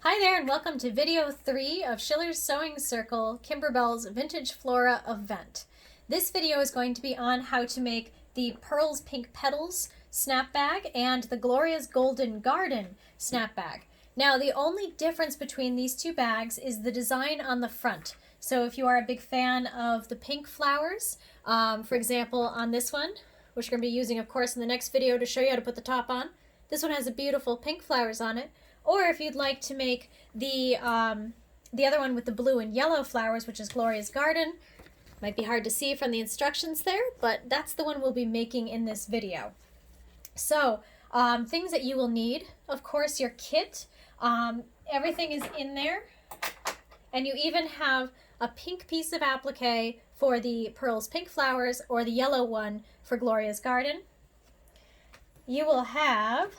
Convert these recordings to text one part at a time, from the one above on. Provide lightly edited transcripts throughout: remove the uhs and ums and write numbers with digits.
Hi there and welcome to video 3 of Schiller's Sewing Circle Kimberbell's Vintage Flora event. This video is going to be on how to make the Pearls Pink Petals snap bag and the Gloria's Golden Garden snap bag. Now the only difference between these two bags is the design on the front. So if you are a big fan of the pink flowers, for example on this one, which we're going to be using of course in the next video to show you how to put the top on, this one has a beautiful pink flowers on it. Or if you'd like to make the other one with the blue and yellow flowers, which is Gloria's Garden, might be hard to see from the instructions there, but that's the one we'll be making in this video. So things that you will need, of course, your kit. Everything is in there, and you even have a pink piece of applique for the Pearls Pink Flowers or the yellow one for Gloria's Garden. You will have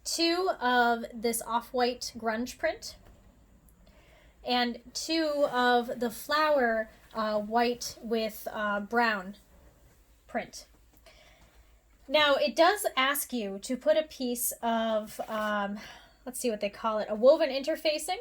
2 of this off-white grunge print and 2 of the flower white with brown print. Now it does ask you to put a piece of, let's see what they call it, a woven interfacing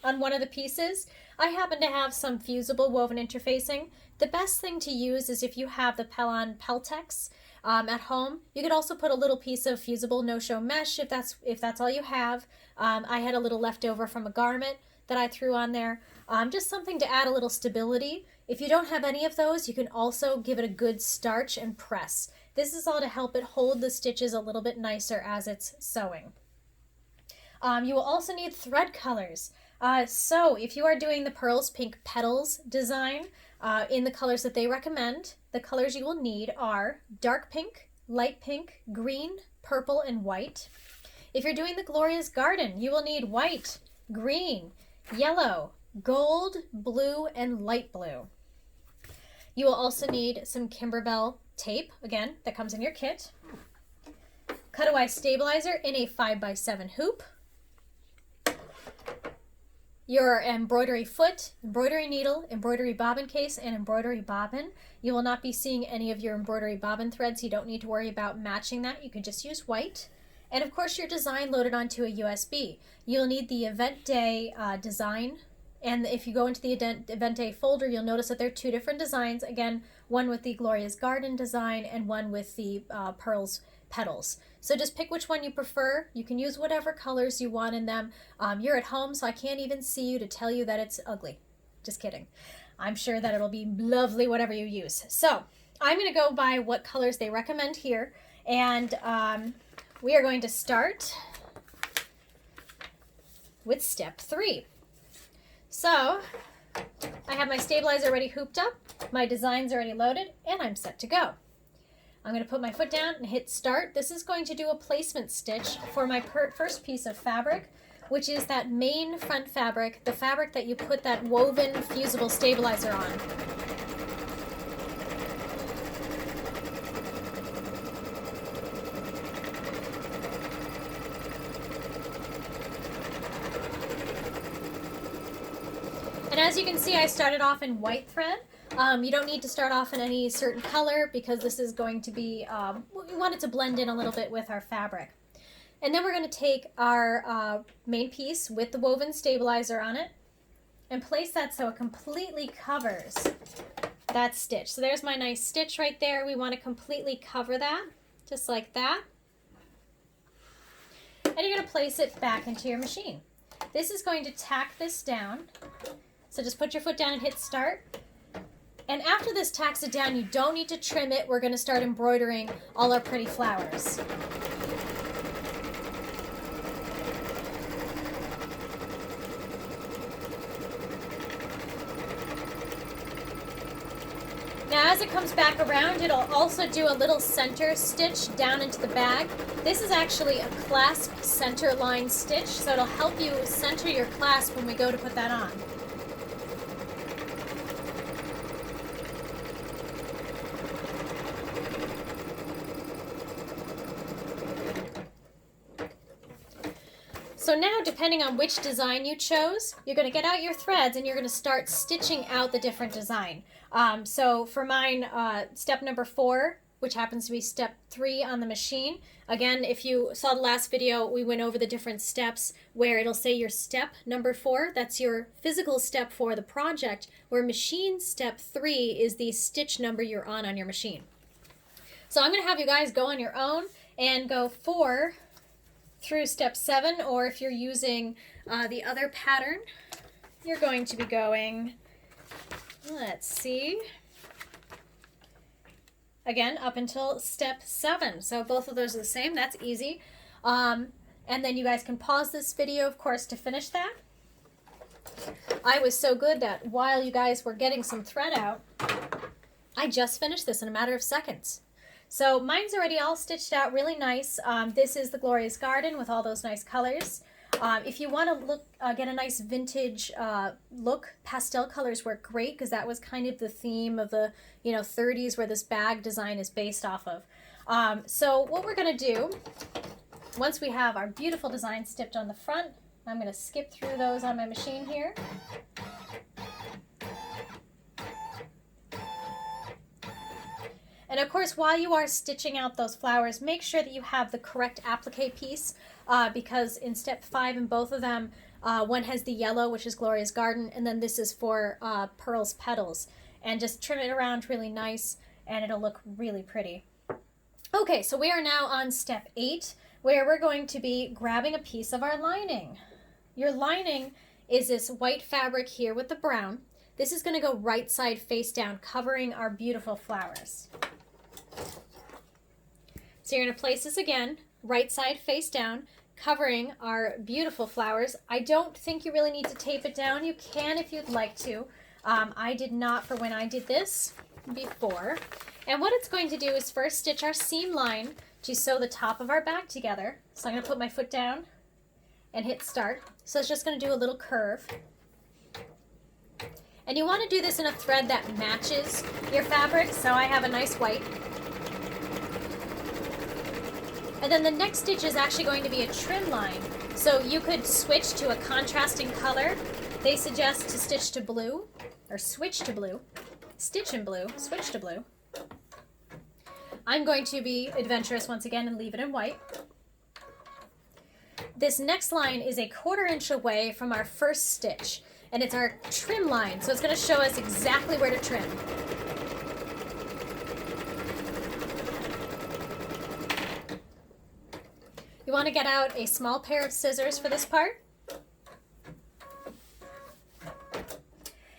on one of the pieces. I happen to have some fusible woven interfacing. The best thing to use is if you have the Peltex at home. You could also put a little piece of fusible no-show mesh if that's all you have. I had a little leftover from a garment that I threw on there. Just something to add a little stability. If you don't have any of those, you can also give it a good starch and press. This is all to help it hold the stitches a little bit nicer as it's sewing. You will also need thread colors. So if you are doing the Pearls Pink Petals design in the colors that they recommend, the colors you will need are dark pink, light pink, green, purple, and white. If you're doing the Gloria's Garden, you will need white, green, yellow, gold, blue, and light blue. You will also need some Kimberbell tape, again, that comes in your kit. Cutaway stabilizer in a 5x7 hoop. Your embroidery foot, embroidery needle, embroidery bobbin case, and embroidery bobbin. You will not be seeing any of your embroidery bobbin threads. You don't need to worry about matching that. You can just use white. And of course your design loaded onto a USB. You'll need the event day design. And if you go into the event day folder, you'll notice that there are 2 different designs. Again, one with the Gloria's Garden design and one with the Pearls Petals. So just pick which one you prefer. You can use whatever colors you want in them. You're at home, so I can't even see you to tell you that it's ugly. Just kidding. I'm sure that it'll be lovely whatever you use. So I'm going to go by what colors they recommend here, and we are going to start with step 3. So I have my stabilizer already hooped up, my design's already loaded, and I'm set to go. I'm going to put my foot down and hit start. This is going to do a placement stitch for my first piece of fabric, which is that main front fabric, the fabric that you put that woven fusible stabilizer on. And as you can see, I started off in white thread. You don't need to start off in any certain color because this is going to be, we want it to blend in a little bit with our fabric. And then we're going to take our main piece with the woven stabilizer on it and place that so it completely covers that stitch. So there's my nice stitch right there. We want to completely cover that, just like that. And you're going to place it back into your machine. This is going to tack this down. So just put your foot down and hit start. And after this tacks it down, you don't need to trim it. We're going to start embroidering all our pretty flowers. Now as it comes back around, it'll also do a little center stitch down into the bag. This is actually a clasp center line stitch, so it'll help you center your clasp when we go to put that on. So now, depending on which design you chose, you're going to get out your threads and you're going to start stitching out the different design. So for mine, step number 4, which happens to be step 3 on the machine. Again, if you saw the last video, we went over the different steps where it'll say your step number 4. That's your physical step for the project, where machine step 3 is the stitch number you're on your machine. So I'm going to have you guys go on your own and go 4 through step 7, or if you're using the other pattern, you're going to be going, let's see, again, up until step 7. So both of those are the same. That's easy. And then you guys can pause this video, of course, to finish that. I was so good that while you guys were getting some thread out, I just finished this in a matter of seconds. So mine's already all stitched out really nice. This is the Gloria's Garden with all those nice colors. If you want to get a nice vintage look, pastel colors work great because that was kind of the theme of the 30s where this bag design is based off of. So what we're going to do, once we have our beautiful design stitched on the front, I'm going to skip through those on my machine here. And of course, while you are stitching out those flowers, make sure that you have the correct applique piece because in step 5 in both of them, one has the yellow, which is Gloria's Garden, and then this is for Pearl's Petals. And just trim it around really nice and it'll look really pretty. Okay, so we are now on step 8, where we're going to be grabbing a piece of our lining. Your lining is this white fabric here with the brown. This is going to go right side face down, covering our beautiful flowers. So you're going to place this again, right side face down, covering our beautiful flowers. I don't think you really need to tape it down. You can if you'd like to. I did not for when I did this before. And what it's going to do is first stitch our seam line to sew the top of our bag together. So I'm going to put my foot down and hit start. So it's just going to do a little curve. And you want to do this in a thread that matches your fabric. So I have a nice white. And then the next stitch is actually going to be a trim line. So you could switch to a contrasting color. They suggest to stitch to blue, or switch to blue. Stitch in blue, switch to blue. I'm going to be adventurous once again and leave it in white. This next line is a 1/4 inch away from our first stitch, and it's our trim line, so it's going to show us exactly where to trim. You want to get out a small pair of scissors for this part.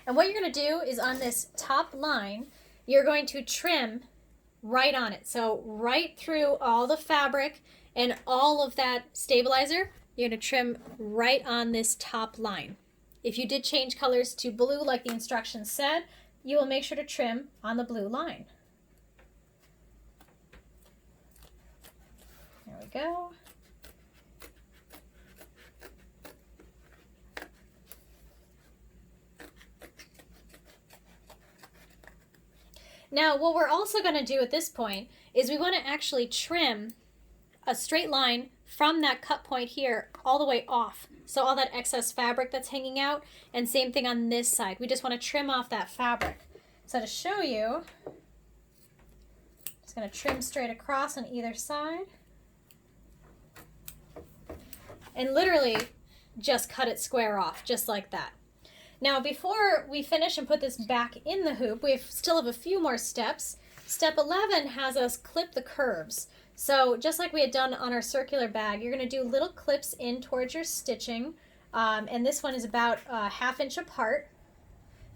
And what you're going to do is on this top line, you're going to trim right on it. So right through all the fabric and all of that stabilizer, you're going to trim right on this top line. If you did change colors to blue like the instructions said, you will make sure to trim on the blue line. There we go. Now, what we're also going to do at this point is we want to actually trim a straight line from that cut point here all the way off. So all that excess fabric that's hanging out, and same thing on this side. We just want to trim off that fabric. So to show you, just going to trim straight across on either side. And literally just cut it square off, just like that. Now, before we finish and put this back in the hoop, we still have a few more steps. Step 11 has us clip the curves. So just like we had done on our circular bag, you're going to do little clips in towards your stitching. And this one is about 1/2 inch apart.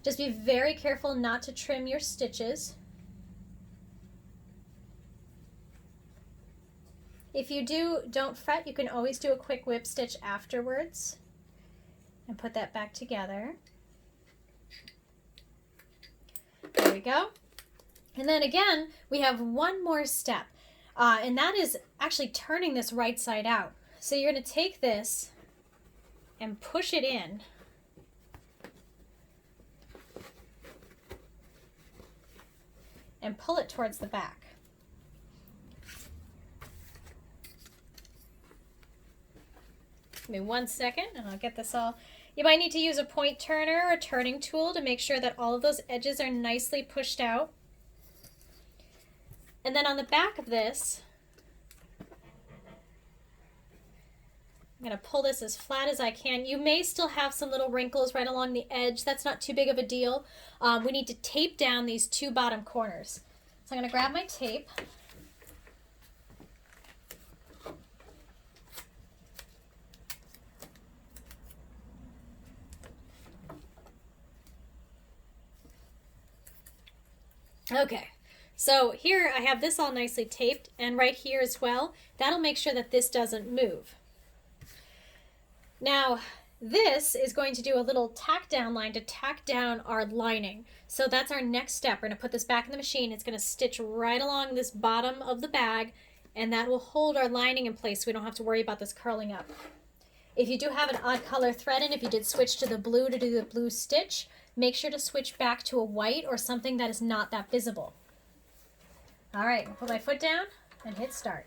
Just be very careful not to trim your stitches. If you do, don't fret. You can always do a quick whip stitch afterwards and put that back together. There we go. And then again, we have one more step, and that is actually turning this right side out. So you're going to take this and push it in. And pull it towards the back. Give me 1 second and I'll get this all. You might need to use a point turner or a turning tool to make sure that all of those edges are nicely pushed out. And then on the back of this, I'm going to pull this as flat as I can. You may still have some little wrinkles right along the edge. That's not too big of a deal. We need to tape down these two bottom corners. So I'm going to grab my tape. Okay, so here I have this all nicely taped, and right here as well. That'll make sure that this doesn't move. Now, this is going to do a little tack down line to tack down our lining. So that's our next step. We're going to put this back in the machine. It's going to stitch right along this bottom of the bag, and that will hold our lining in place so we don't have to worry about this curling up. If you do have an odd color thread in, if you did switch to the blue to do the blue stitch, make sure to switch back to a white or something that is not that visible. All right, I'll put my foot down and hit start.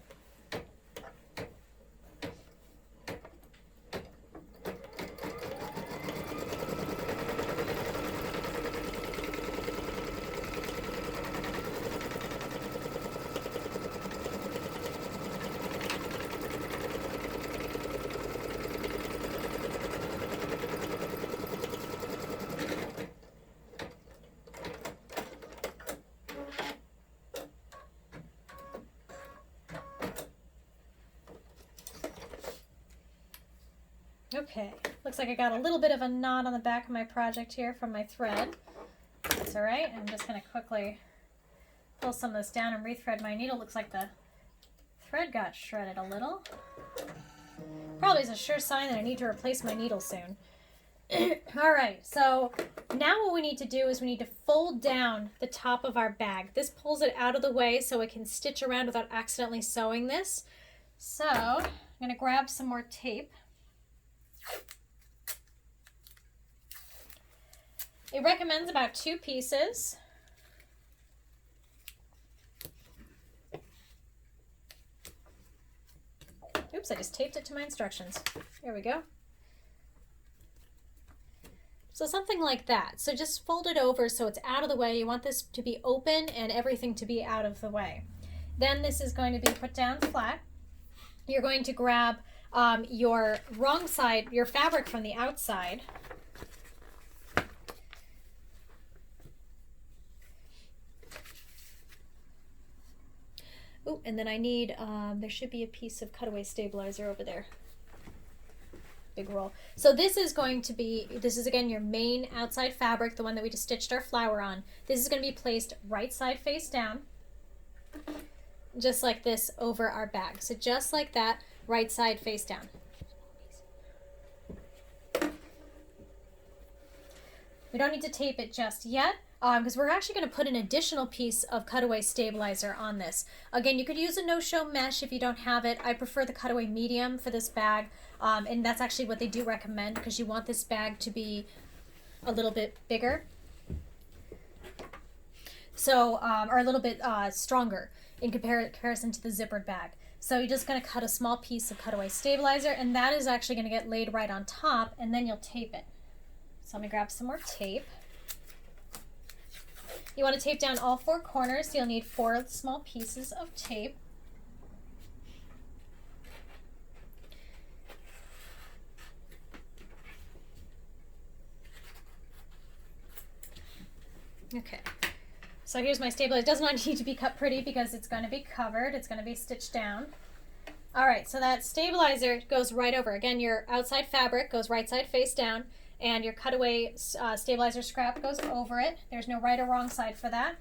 Okay, looks like I got a little bit of a knot on the back of my project here from my thread. That's all right. I'm just going to quickly pull some of this down and rethread my needle. Looks like the thread got shredded a little. Probably is a sure sign that I need to replace my needle soon. All right, so now what we need to do is we need to fold down the top of our bag. This pulls it out of the way so it can stitch around without accidentally sewing this. So I'm going to grab some more tape. It recommends about 2 pieces. Oops, I just taped it to my instructions. Here we go. So something like that. So just fold it over so it's out of the way. You want this to be open and everything to be out of the way. Then this is going to be put down flat. You're going to grab your wrong side, your fabric from the outside. Oh, and then I need, there should be a piece of cutaway stabilizer over there. Big roll. So this is going to be, this is again your main outside fabric, the one that we just stitched our flower on. This is going to be placed right side face down, just like this over our bag. So just like that, right side face down. We don't need to tape it just yet because we're actually going to put an additional piece of cutaway stabilizer on this. Again, you could use a no-show mesh if you don't have it. I prefer the cutaway medium for this bag, and that's actually what they do recommend because you want this bag to be a little bit bigger, so or a little bit stronger in comparison to the zippered bag. So you're just going to cut a small piece of cutaway stabilizer, and that is actually going to get laid right on top, and then you'll tape it. So I'm going to grab some more tape. You want to tape down all 4 corners, so you'll need 4 small pieces of tape. Okay, so here's my stabilizer. It does not need to be cut pretty because it's going to be covered. It's going to be stitched down. All right, so that stabilizer goes right over. Again, your outside fabric goes right side face down, and your cutaway stabilizer scrap goes over it. There's no right or wrong side for that.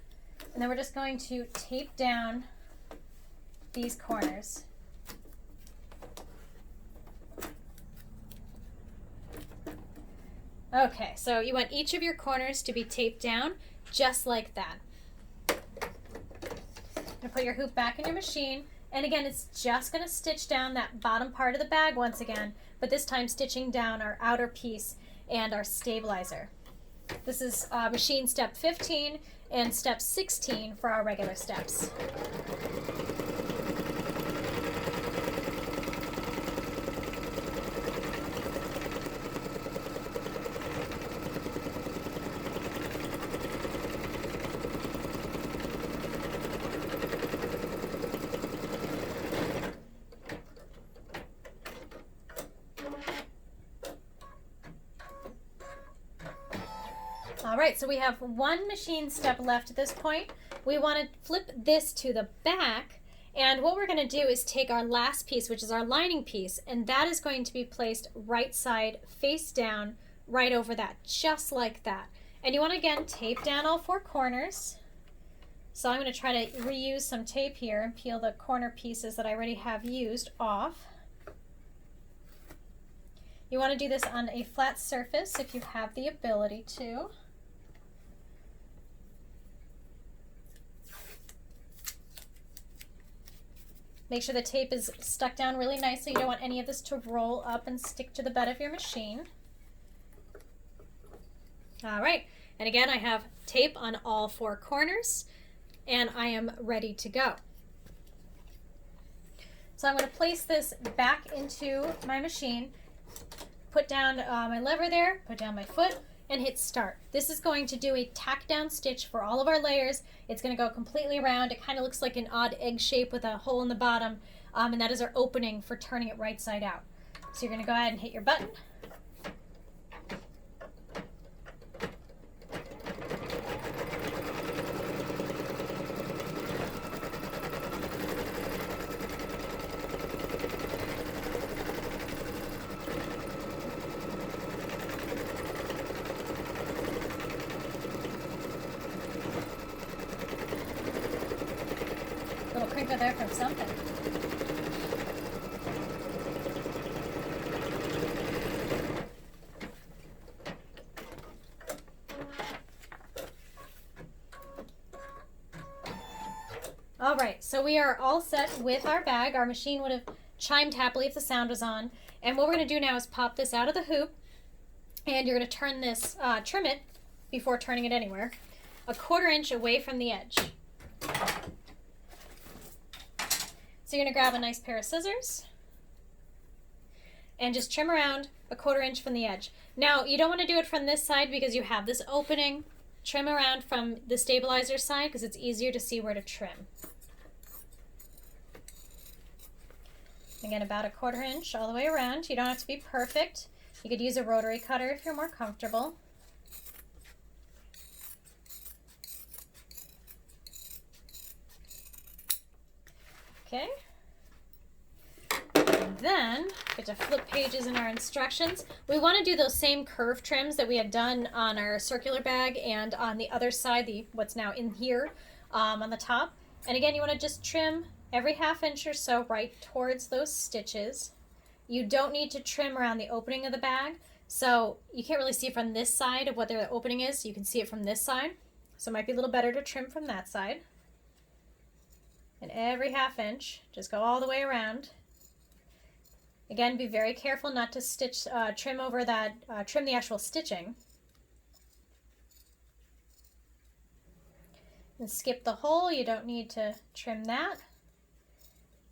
And then we're just going to tape down these corners. Okay, so you want each of your corners to be taped down just like that. Now put your hoop back in your machine, and again, it's just going to stitch down that bottom part of the bag once again, but this time stitching down our outer piece and our stabilizer. This is machine step 15 and step 16 for our regular steps. All right, so we have one machine step left at this point. We want to flip this to the back, and what we're going to do is take our last piece, which is our lining piece, and that is going to be placed right side face down right over that, just like that. And you want to again tape down all four corners. So I'm going to try to reuse some tape here and peel the corner pieces that I already have used off. You want to do this on a flat surface if you have the ability to. Make sure the tape is stuck down really nicely. You don't want any of this to roll up and stick to the bed of your machine. All right, and again, I have tape on all four corners, and I am ready to go. So I'm going to place this back into my machine, put down my lever there, put down my foot, and hit start. This is going to do a tack down stitch for all of our layers. It's going to go completely around. It kind of looks like an odd egg shape with a hole in the bottom, and that is our opening for turning it right side out. So you're going to go ahead and hit your button. Little crinkle there from something. All right, so we are all set with our bag. Our machine would have chimed happily if the sound was on. And what we're going to do now is pop this out of the hoop, and you're going to turn this, trim it before turning it anywhere, 1/4 inch away from the edge. So you're going to grab a nice pair of scissors and just trim around 1/4 inch from the edge. Now, you don't want to do it from this side because you have this opening. Trim around from the stabilizer side because it's easier to see where to trim. Again, about 1/4 inch all the way around. You don't have to be perfect. You could use a rotary cutter if you're more comfortable. Okay. And then, get to flip pages in our instructions. We want to do those same curve trims that we had done on our circular bag and on the other side, what's now in here on the top. And again, you want to just trim every 1/2 inch or so right towards those stitches. You don't need to trim around the opening of the bag. So you can't really see from this side of what the opening is. You can see it from this side. So it might be a little better to trim from that side. And every 1/2 inch, just go all the way around. Again, be very careful not to stitch, trim over that, trim the actual stitching. And skip the hole, you don't need to trim that.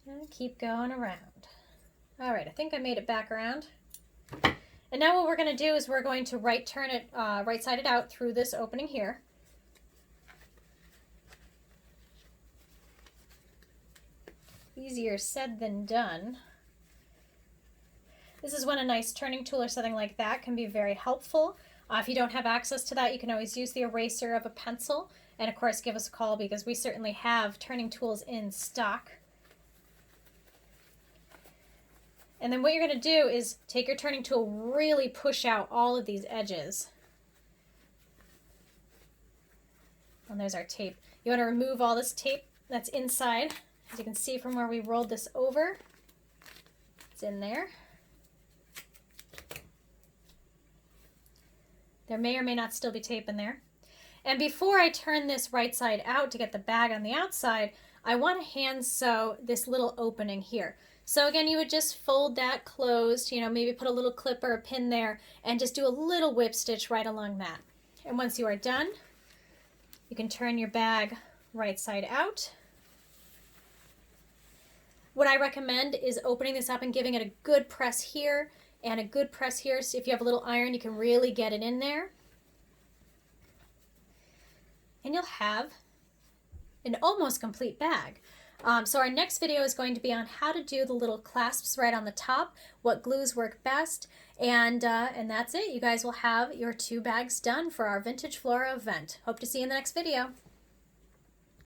And keep going around. All right, I think I made it back around. And now what we're going to do is we're going to right side it out through this opening here. Easier said than done. This is when a nice turning tool or something like that can be very helpful. If you don't have access to that, you can always use the eraser of a pencil. And of course, give us a call because we certainly have turning tools in stock. And then what you're going to do is take your turning tool, really push out all of these edges. And there's our tape. You want to remove all this tape that's inside. As you can see from where we rolled this over, it's in there. There may or may not still be tape in there. And before I turn this right side out to get the bag on the outside, I want to hand sew this little opening here. So again, you would just fold that closed, maybe put a little clip or a pin there and just do a little whip stitch right along that. And once you are done, you can turn your bag right side out. What I recommend is opening this up and giving it a good press here and a good press here. So if you have a little iron, you can really get it in there. And you'll have an almost complete bag. So our next video is going to be on how to do the little clasps right on the top, what glues work best, And that's it. You guys will have your 2 bags done for our Vintage Flora event. Hope to see you in the next video.